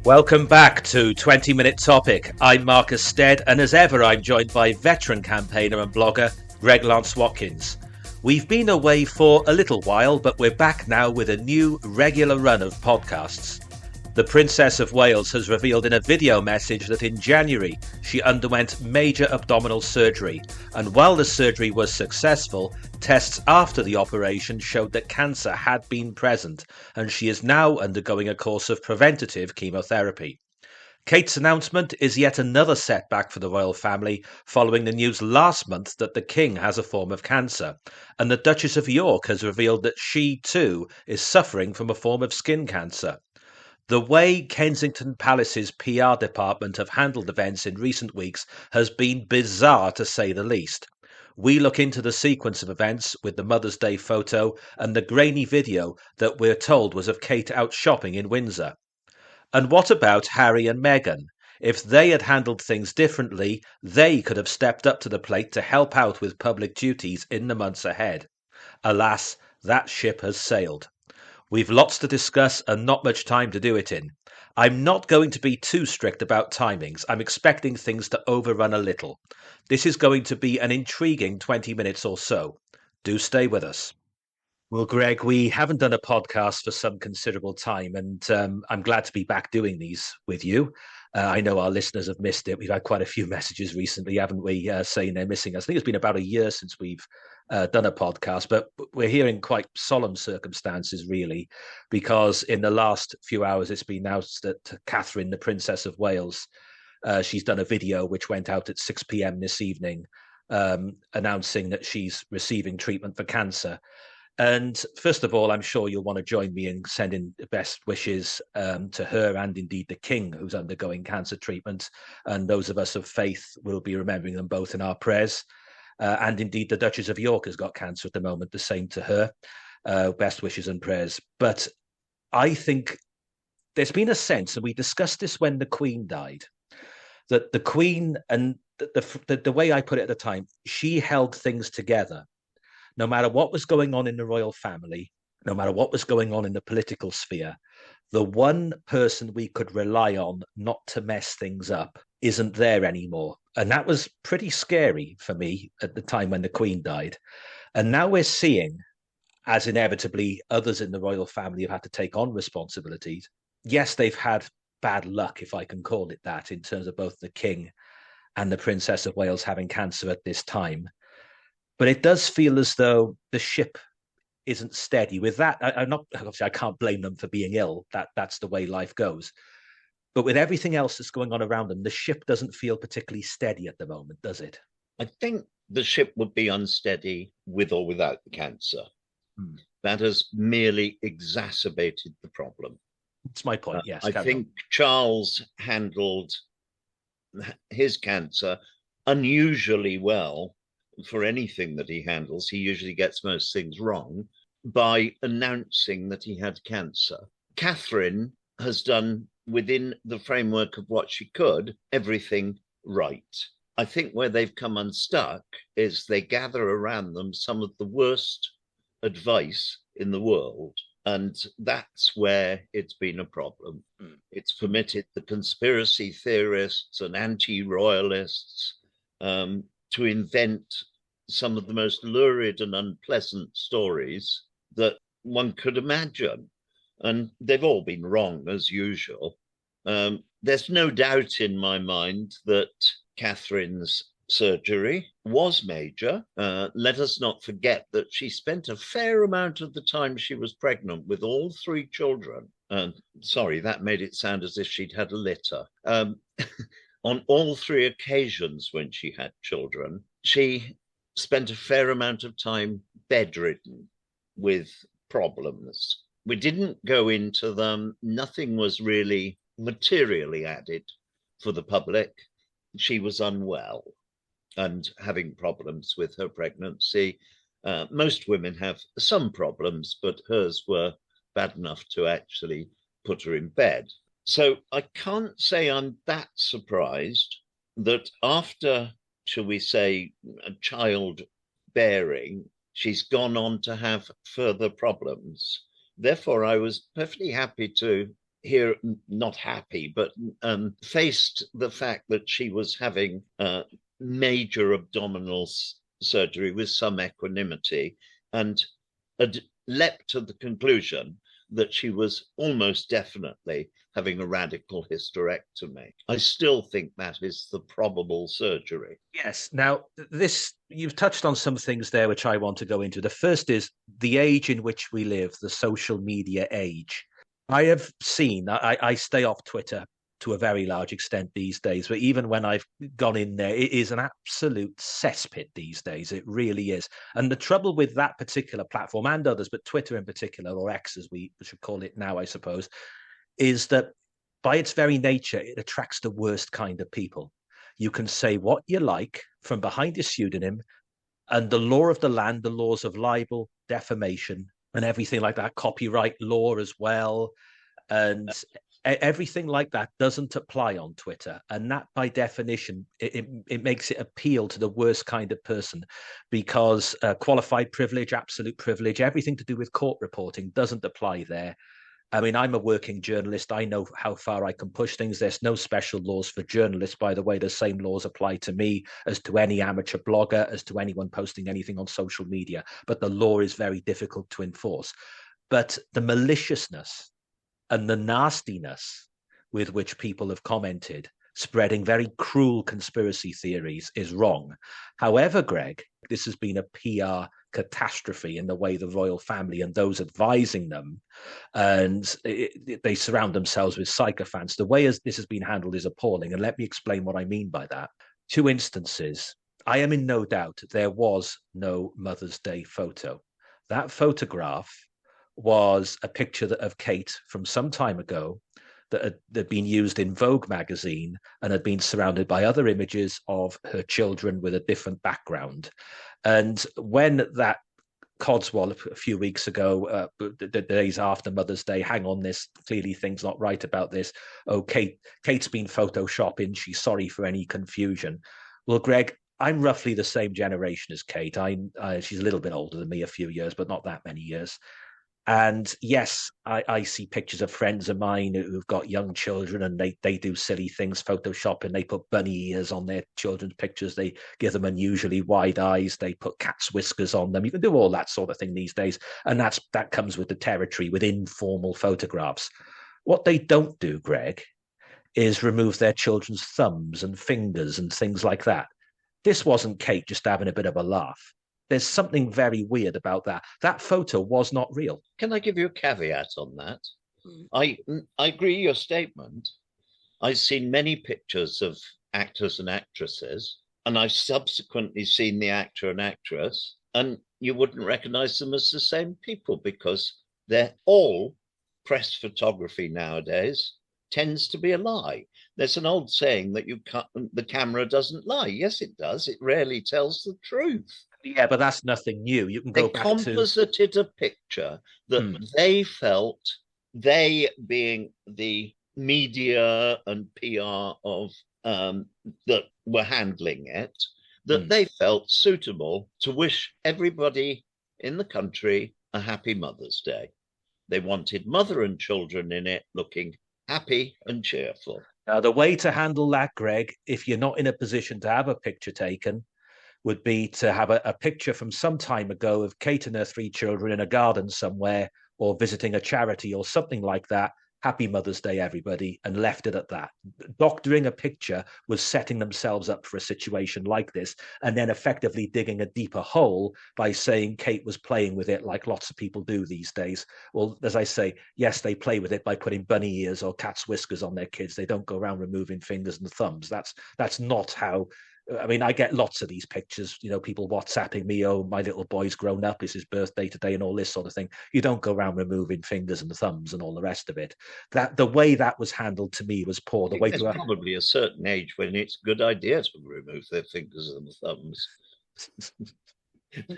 Welcome back to 20-Minute Topic. I'm Marcus Stead, and as ever, I'm joined by veteran campaigner and blogger Greg Lance-Watkins. We've been away for a little while, but we're back now with a new regular run of podcasts. The Princess of Wales has revealed in a video message that in January she underwent major abdominal surgery, and while the surgery was successful, tests after the operation showed that cancer had been present, and she is now undergoing a course of preventative chemotherapy. Kate's announcement is yet another setback for the royal family, following the news last month that the King has a form of cancer, and the Duchess of York has revealed that she too is suffering from a form of skin cancer. The way Kensington Palace's PR department have handled events in recent weeks has been bizarre, to say the least. We look into the sequence of events with the Mother's Day photo and the grainy video that we're told was of Kate out shopping in Windsor. And what about Harry and Meghan? If they had handled things differently, they could have stepped up to the plate to help out with public duties in the months ahead. Alas, that ship has sailed. We've lots to discuss and not much time to do it in. I'm not going to be too strict about timings. I'm expecting things to overrun a little. This is going to be an intriguing 20 minutes or so. Do stay with us. Well, Greg, we haven't done a podcast for some considerable time, and I'm glad to be back doing these with you. I know our listeners have missed it. We've had quite a few messages recently, haven't we, saying they're missing us. I think it's been about a year since we've done a podcast, but we're here in quite solemn circumstances, really, because in the last few hours it's been announced that Catherine, the Princess of Wales, she's done a video which went out at 6 p.m. this evening, announcing that she's receiving treatment for cancer. And first of all, I'm sure you'll want to join me in sending the best wishes to her and indeed the King, who's undergoing cancer treatment. And those of us of faith will be remembering them both in our prayers. And indeed, the Duchess of York has got cancer at the moment, the same to her. Best wishes and prayers. But I think there's been a sense, and we discussed this when the Queen died, that the Queen, and the way I put it at the time, she held things together. No matter what was going on in the royal family, no matter what was going on in the political sphere, the one person we could rely on not to mess things up isn't there anymore. And that was pretty scary for me at the time when the Queen died. And now we're seeing, as inevitably others in the royal family have had to take on responsibilities. Yes, they've had bad luck, if I can call it that, in terms of both the King and the Princess of Wales having cancer at this time. But it does feel as though the ship isn't steady. With that, I'm not obviously I can't blame them for being ill. That's the way life goes. But with everything else that's going on around them, the ship doesn't feel particularly steady at the moment, does it? I think the ship would be unsteady with or without the cancer. That has merely exacerbated the problem. That's my point, yes. I think Charles handled his cancer unusually well. For anything that he handles, he usually gets most things wrong by announcing that he had cancer. Catherine has done, within the framework of what she could, everything right. I think where they've come unstuck is they gather around them some of the worst advice in the world. And that's where it's been a problem. It's permitted the conspiracy theorists and anti-royalists to invent some of the most lurid and unpleasant stories that one could imagine. And they've all been wrong, as usual. There's no doubt in my mind that Catherine's surgery was major. Let us not forget that she spent a fair amount of the time she was pregnant with all three children. Sorry, that made it sound as if she'd had a litter. On all three occasions when she had children, she spent a fair amount of time bedridden with problems. We didn't go into them. Nothing was really materially added for the public. She was unwell and having problems with her pregnancy. Most women have some problems, but hers were bad enough to actually put her in bed. So I can't say I'm that surprised that after, shall we say, a childbearing, she's gone on to have further problems. Therefore, I was perfectly happy to here, not happy, but faced the fact that she was having major abdominal surgery with some equanimity, and had leapt to the conclusion that she was almost definitely having a radical hysterectomy. I still think that is the probable surgery. Yes. Now, you've touched on some things there which I want to go into. The first is the age in which we live, the social media age. I have seen, I stay off Twitter to a very large extent these days, but even when I've gone in there, it is an absolute cesspit these days. It really is. And the trouble with that particular platform and others, but Twitter in particular, or X as we should call it now, I suppose, is that by its very nature, it attracts the worst kind of people. You can say what you like from behind a pseudonym, and the law of the land, the laws of libel, defamation, and everything like that, copyright law as well, and everything like that doesn't apply on Twitter. And that, by definition, it makes it appeal to the worst kind of person, because qualified privilege, absolute privilege, everything to do with court reporting doesn't apply there. I mean, I'm a working journalist. I know how far I can push things. There's no special laws for journalists, by the way. The same laws apply to me as to any amateur blogger, as to anyone posting anything on social media. But the law is very difficult to enforce. But the maliciousness and the nastiness with which people have commented, spreading very cruel conspiracy theories, is wrong. However, Greg, this has been a PR catastrophe in the way the royal family and those advising them, and they surround themselves with sycophants. The way as this has been handled is appalling, and let me explain what I mean by that. Two instances. I am in no doubt there was no Mother's Day photo. That photograph was a picture of Kate from some time ago that had been used in Vogue magazine and had been surrounded by other images of her children with a different background. And when that Codswallop a few weeks ago, the days after Mother's Day, hang on, this clearly things not right about this. Oh, Kate's been photoshopping. She's sorry for any confusion. Well, Greg, I'm roughly the same generation as Kate. She's a little bit older than me, a few years, but not that many years. And yes, I see pictures of friends of mine who've got young children, and they do silly things, Photoshop, and they put bunny ears on their children's pictures. They give them unusually wide eyes. They put cat's whiskers on them. You can do all that sort of thing these days. And that comes with the territory, with informal photographs. What they don't do, Greg, is remove their children's thumbs and fingers and things like that. This wasn't Kate just having a bit of a laugh. There's something very weird about that. That photo was not real. Can I give you a caveat on that? I agree your statement. I've seen many pictures of actors and actresses, and I've subsequently seen the actor and actress, and you wouldn't recognize them as the same people, because they're all press photography nowadays tends to be a lie. There's an old saying that the camera doesn't lie. Yes, it does. It rarely tells the truth. Yeah, but that's nothing new. You can go back to... They composited a picture that they felt, they being the media and PR of that were handling it, that they felt suitable to wish everybody in the country a happy Mother's Day. They wanted mother and children in it looking happy and cheerful. Now, the way to handle that, Greg, if you're not in a position to have a picture taken, would be to have a picture from some time ago of Kate and her 3 children in a garden somewhere, or visiting a charity or something like that. Happy Mother's Day, everybody, and left it at that. Doctoring a picture was setting themselves up for a situation like this, and then effectively digging a deeper hole by saying Kate was playing with it like lots of people do these days. Well, as I say, yes, they play with it by putting bunny ears or cat's whiskers on their kids. They don't go around removing fingers and thumbs. That's not how... I mean, I get lots of these pictures, people WhatsApping me, oh, my little boy's grown up, it's his birthday today, and all this sort of thing. You don't go around removing fingers and thumbs and all the rest of it. That the way that was handled to me was poor. There's probably a certain age when it's a good idea to remove their fingers and thumbs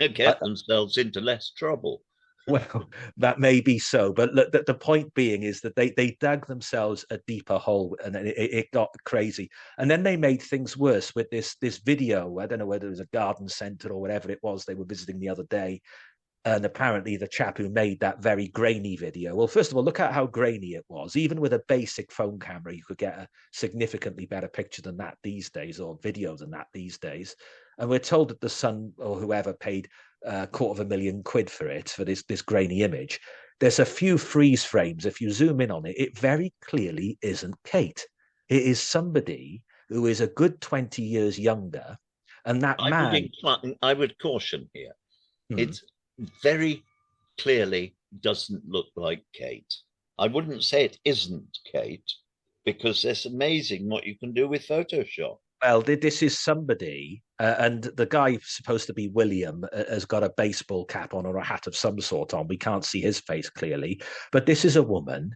to get themselves into less trouble. Well, that may be so, but look, the point being is that they dug themselves a deeper hole, and it got crazy. And then they made things worse with this video. I don't know whether it was a garden centre or whatever it was they were visiting the other day. And apparently the chap who made that very grainy video, well, first of all, look at how grainy it was. Even with a basic phone camera, you could get a significantly better picture than that these days, or video than that these days. And we're told that the Sun or whoever paid £250,000 for it, for this grainy image. There's a few freeze frames. If you zoom in on it, it very clearly isn't Kate. It is somebody who is a good 20 years younger. And that man... I would caution here. It very clearly doesn't look like Kate. I wouldn't say it isn't Kate, because it's amazing what you can do with Photoshop. Well, this is somebody, and the guy supposed to be William has got a baseball cap on or a hat of some sort on. We can't see his face clearly, but this is a woman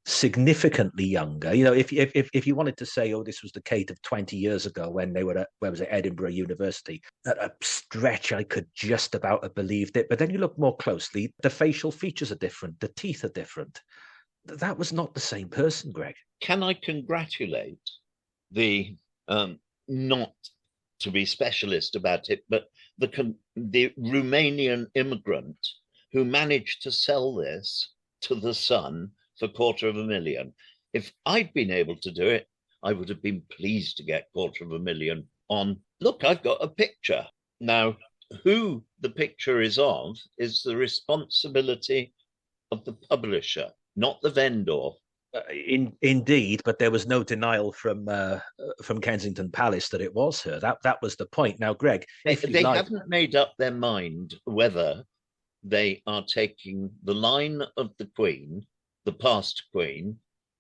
significantly younger. You know, if you wanted to say, oh, this was the Kate of 20 years ago when they were at, where was it, Edinburgh University, at a stretch, I could just about have believed it. But then you look more closely, the facial features are different, the teeth are different. That was not the same person, Greg. Can I congratulate the not to be specialist about it, but the Romanian immigrant who managed to sell this to the Sun for $250,000. If I'd been able to do it, I would have been pleased to get $250,000 on, look, I've got a picture. Now, who the picture is of is the responsibility of the publisher, not the vendor. Indeed, but there was no denial from Kensington Palace that it was her. That was the point. Now, Greg, they haven't made up their mind whether they are taking the line of the Queen, the past Queen,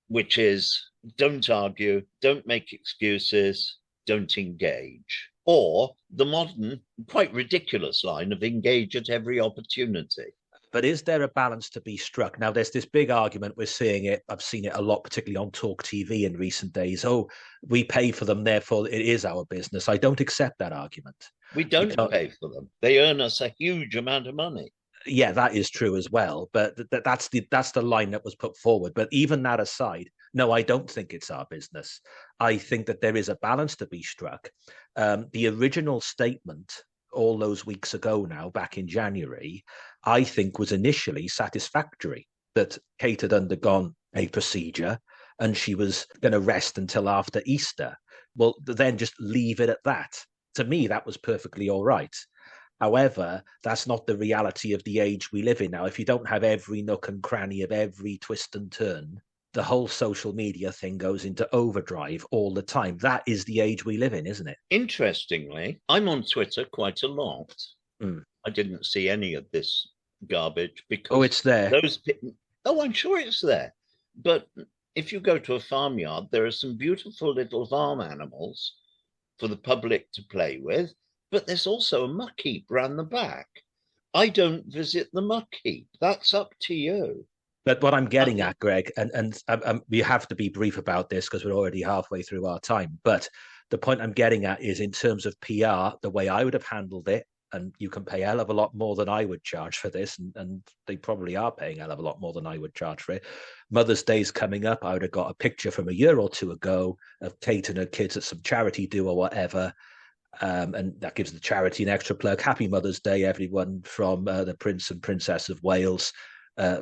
which is don't argue, don't make excuses, don't engage, or the modern, quite ridiculous line of engage at every opportunity. But is there a balance to be struck? Now, there's this big argument. We're seeing it. I've seen it a lot, particularly on Talk TV in recent days. Oh, we pay for them, therefore it is our business. I don't accept that argument. We don't pay for them. They earn us a huge amount of money. Yeah, that is true as well. But that's the line that was put forward. But even that aside, no, I don't think it's our business. I think that there is a balance to be struck. The original statement all those weeks ago now, back in January, I think was initially satisfactory, that Kate had undergone a procedure and she was going to rest until after Easter. Well, then just leave it at that. To me, that was perfectly all right. However, that's not the reality of the age we live in now. If you don't have every nook and cranny of every twist and turn, the whole social media thing goes into overdrive all the time. That is the age we live in, isn't it? Interestingly, I'm on Twitter quite a lot. I didn't see any of this garbage because it's there. I'm sure it's there. But if you go to a farmyard, there are some beautiful little farm animals for the public to play with, but there's also a muck heap round the back. I don't visit the muck heap. That's up to you. But what I'm getting at, Greg, and we have to be brief about this because we're already halfway through our time, but the point I'm getting at is in terms of PR, the way I would have handled it, and you can pay a hell of a lot more than I would charge for this, and they probably are paying a hell of a lot more than I would charge for it. Mother's Day's coming up. I would have got a picture from a year or two ago of Kate and her kids at some charity do or whatever, and that gives the charity an extra plug. Happy Mother's Day, everyone, from the Prince and Princess of Wales.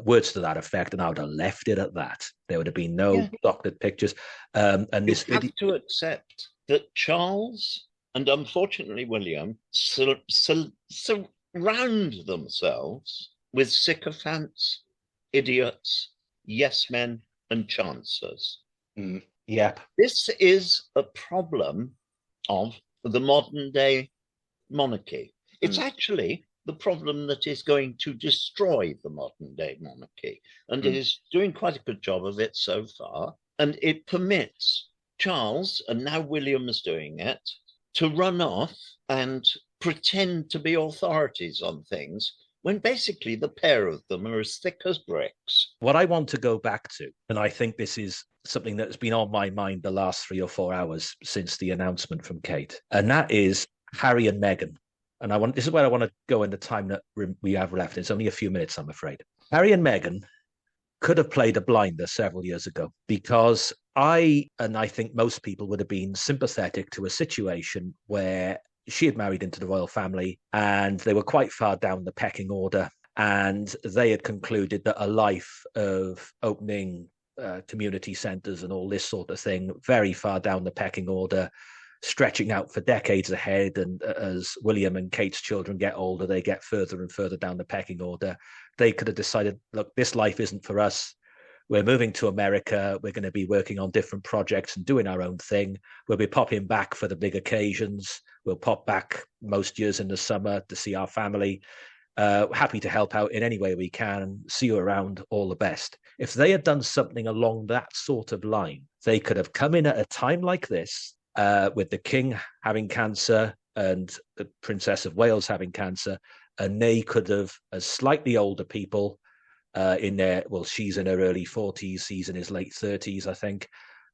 Words to that effect, and I would have left it at that. There would have been no doctored pictures. And this you have to accept that Charles and unfortunately William surround themselves with sycophants, idiots, yes men, and chancers. Yep. This is a problem of the modern day monarchy. It's actually the problem that is going to destroy the modern day monarchy, and it is doing quite a good job of it so far. And it permits Charles, and now William is doing it, to run off and pretend to be authorities on things when basically the pair of them are as thick as bricks. What I want to go back to, and I think this is something that's been on my mind the last 3 or 4 hours since the announcement from Kate, and that is Harry and Meghan. And this is where I want to go in the time that we have left. It's only a few minutes, I'm afraid. Harry and Meghan could have played a blinder several years ago, because I think most people would have been sympathetic to a situation where she had married into the royal family and they were quite far down the pecking order. And they had concluded that a life of opening community centres and all this sort of thing, very far down the pecking order, stretching out for decades ahead. And as William and Kate's children get older, they get further and further down the pecking order. They could have decided, look, this life isn't for us. We're moving to America. We're going to be working on different projects and doing our own thing. We'll be popping back for the big occasions. We'll pop back most years in the summer to see our family. Happy to help out in any way we can. See you around. All the best. If they had done something along that sort of line, they could have come in at a time like this, with the King having cancer and the Princess of Wales having cancer, and they could have, as slightly older people, in their, well, she's in her early 40s, he's in his late 30s, I think.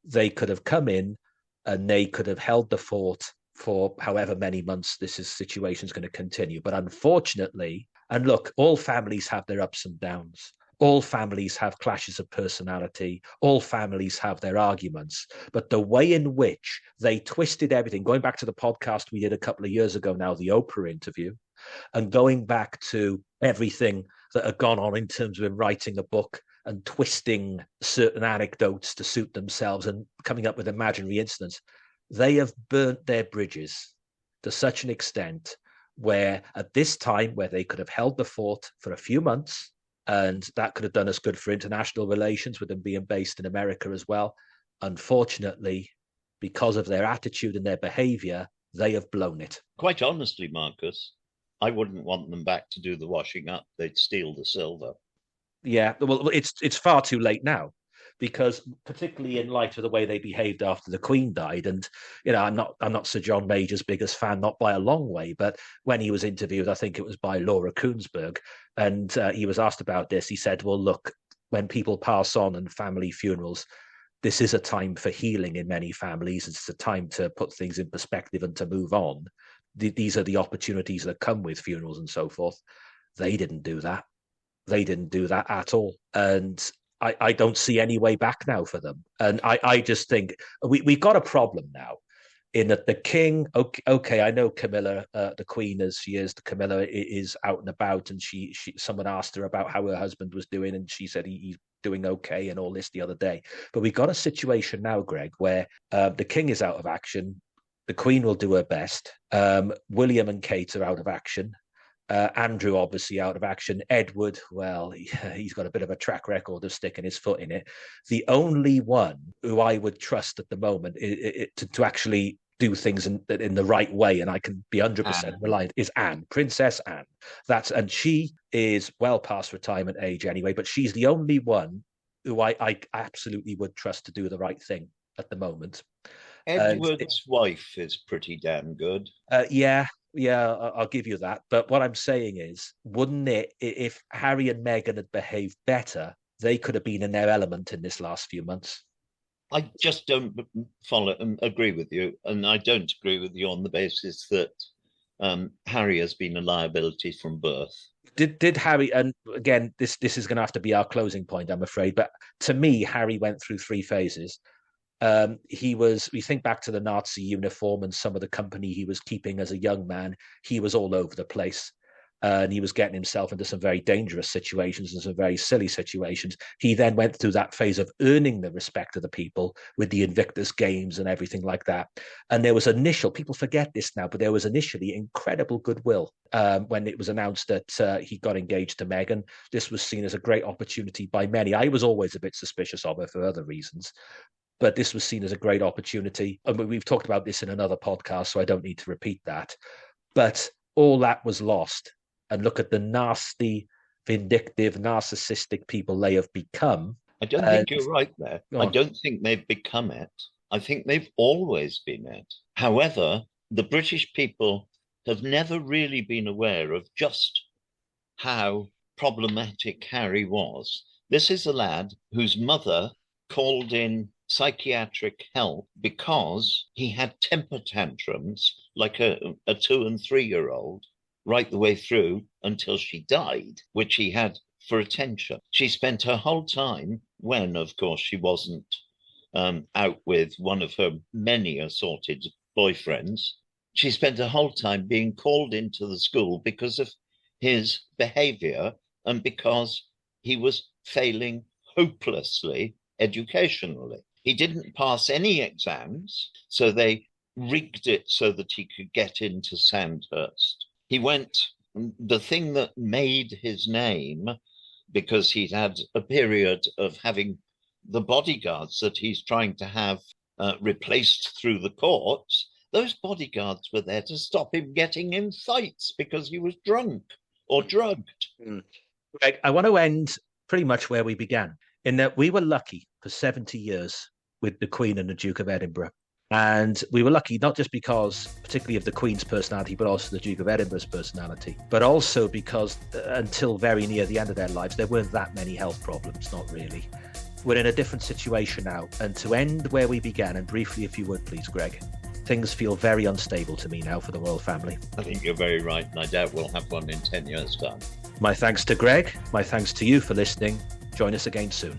They could have come in and they could have held the fort for however many months this situation is going to continue. But unfortunately, and look, all families have their ups and downs. All families have clashes of personality. All families have their arguments. But the way in which they twisted everything, going back to the podcast we did a couple of years ago now, the Oprah interview, and going back to everything that had gone on in terms of him writing a book and twisting certain anecdotes to suit themselves and coming up with imaginary incidents, they have burnt their bridges to such an extent where at this time, where they could have held the fort for a few months, and that could have done us good for international relations with them being based in America as well. Unfortunately, because of their attitude and their behavior, they have blown it. Quite honestly, Marcus, I wouldn't want them back to do the washing up. They'd steal the silver. Yeah, well, it's far too late now, because particularly in light of the way they behaved after the Queen died, and I'm not Sir John Major's biggest fan, not by a long way, but when he was interviewed, I think it was by Laura Koonsberg, and he was asked about this. He said, "Well, look, when people pass on and family funerals, this is a time for healing in many families. It's a time to put things in perspective and to move on. These are the opportunities that come with funerals and so forth." They didn't do that. They didn't do that at all. And I don't see any way back now for them. And I just think we've got a problem now in that the King, okay, I know Camilla, the Queen as she is, Camilla is out and about, and someone asked her about how her husband was doing, and she said he's doing okay and all this the other day. But we've got a situation now, Greg, where the King is out of action. The Queen will do her best. William and Kate are out of action. Andrew obviously out of action. Edward, well, he's got a bit of a track record of sticking his foot in it. The only one who I would trust at the moment to actually do things in the right way, and I can be 100% reliant, is Anne, Princess Anne. And she is well past retirement age anyway, but she's the only one who I absolutely would trust to do the right thing at the moment. Edward's wife is pretty damn good. Yeah, I'll give you that. But what I'm saying is, wouldn't it, if Harry and Meghan had behaved better, they could have been in their element in this last few months? I just don't follow and agree with you. And I don't agree with you on the basis that Harry has been a liability from birth. Did Harry, and again, this is going to have to be our closing point, I'm afraid, but to me, Harry went through 3 phases. We think back to the Nazi uniform and some of the company he was keeping as a young man. He was all over the place, and he was getting himself into some very dangerous situations and some very silly situations. He then went through that phase of earning the respect of the people with the Invictus Games and everything like that. And there was people forget this now, but there was initially incredible goodwill when it was announced that he got engaged to Meghan. This was seen as a great opportunity by many. I was always a bit suspicious of her for other reasons, but this was seen as a great opportunity. And we've talked about this in another podcast, so I don't need to repeat that. But all that was lost. And look at the nasty, vindictive, narcissistic people they have become. I don't think you're right there. I don't think they've become it. I think they've always been it. However, the British people have never really been aware of just how problematic Harry was. This is a lad whose mother called in psychiatric help because he had temper tantrums like a 2 and 3-year-old right the way through until she died, which he had for attention. She spent her whole time, when of course she wasn't out with one of her many assorted boyfriends, she spent her whole time being called into the school because of his behavior and because he was failing hopelessly educationally. He didn't pass any exams, so they rigged it so that he could get into Sandhurst. The thing that made his name, because he'd had a period of having the bodyguards that he's trying to have replaced through the courts, those bodyguards were there to stop him getting in fights because he was drunk or drugged. Greg, I want to end pretty much where we began, in that we were lucky for 70 years with the Queen and the Duke of Edinburgh. And we were lucky not just because, particularly of the Queen's personality, but also the Duke of Edinburgh's personality, but also because until very near the end of their lives, there weren't that many health problems, not really. We're in a different situation now. And to end where we began, and briefly, if you would, please, Greg, things feel very unstable to me now for the royal family. I think you're very right, and I doubt we'll have one in 10 years' time. My thanks to Greg. My thanks to you for listening. Join us again soon.